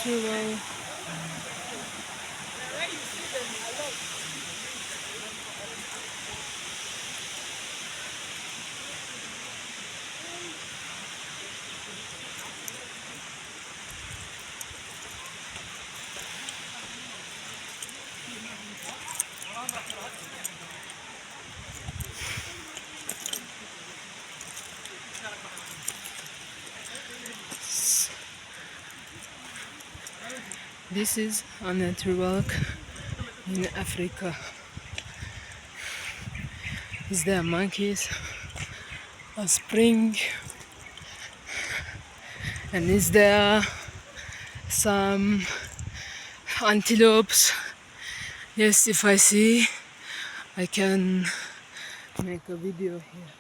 natural. This is a nature walk in Africa. Is there monkeys, a spring, and is there some antelopes? Yes, if I see, I can make a video here.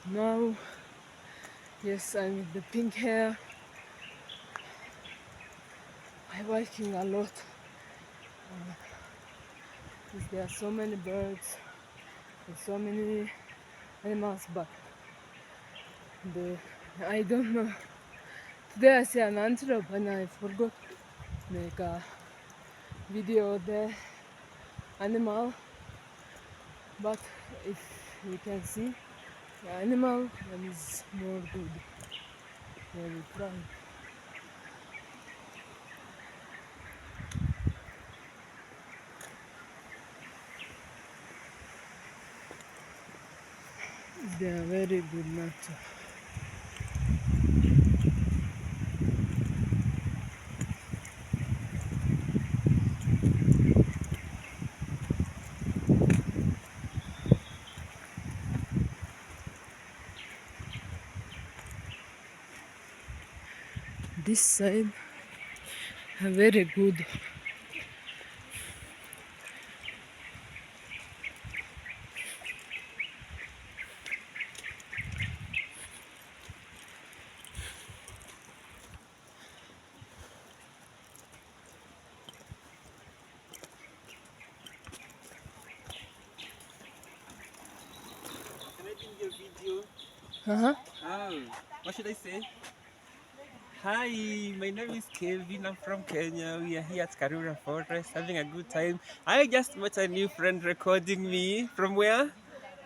Now, yes, I'm with the pink hair. I'm walking a lot. There are so many birds and so many animals, but I don't know. Today I see an antelope and I forgot to make a video of the animal, but if you can see the animal, then it's more good. Very proud. They are very good nature. This side are very good. Your video. Uh-huh. What should I say? Hi, my name is Kelvin. I'm from Kenya. We are here at Karura Forest having a good time. I just met a new friend recording me. From where?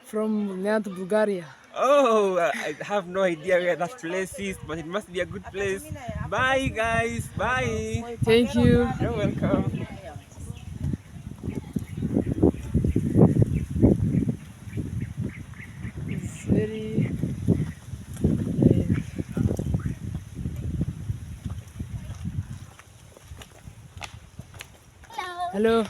From Nyat, Bulgaria. Oh, I have no idea where that place is, but it must be a good place. Bye, guys. Bye. Thank you. You're welcome. It's very nice. Hello.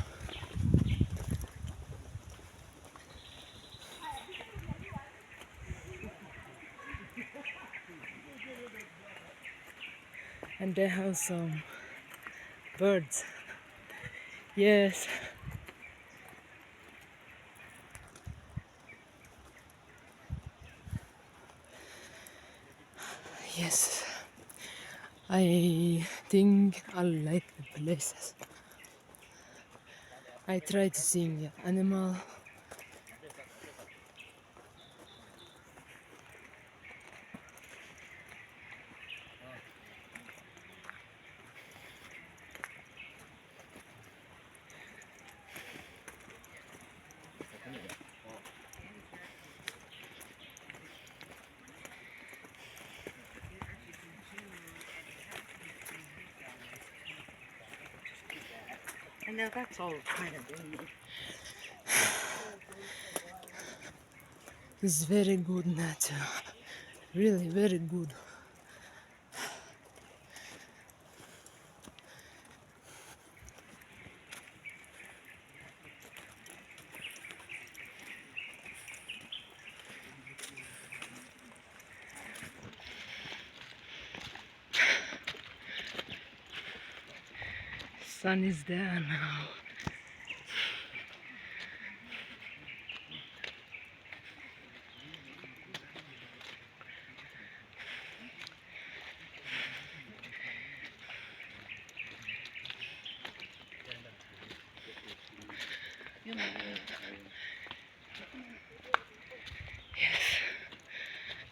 And they have some birds. Yes. Yes. I think I like the places. I try to sing the animal. I know that's all kind of in me. It's very good nature. Really very good. Sun is there now.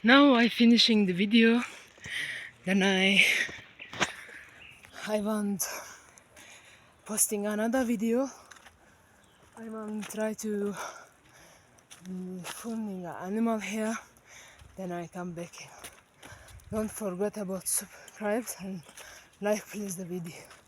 Now I'm finishing the video Then I want posting another video. I want try to filming an animal here. Then I come back. Don't forget about subscribe and like please the video.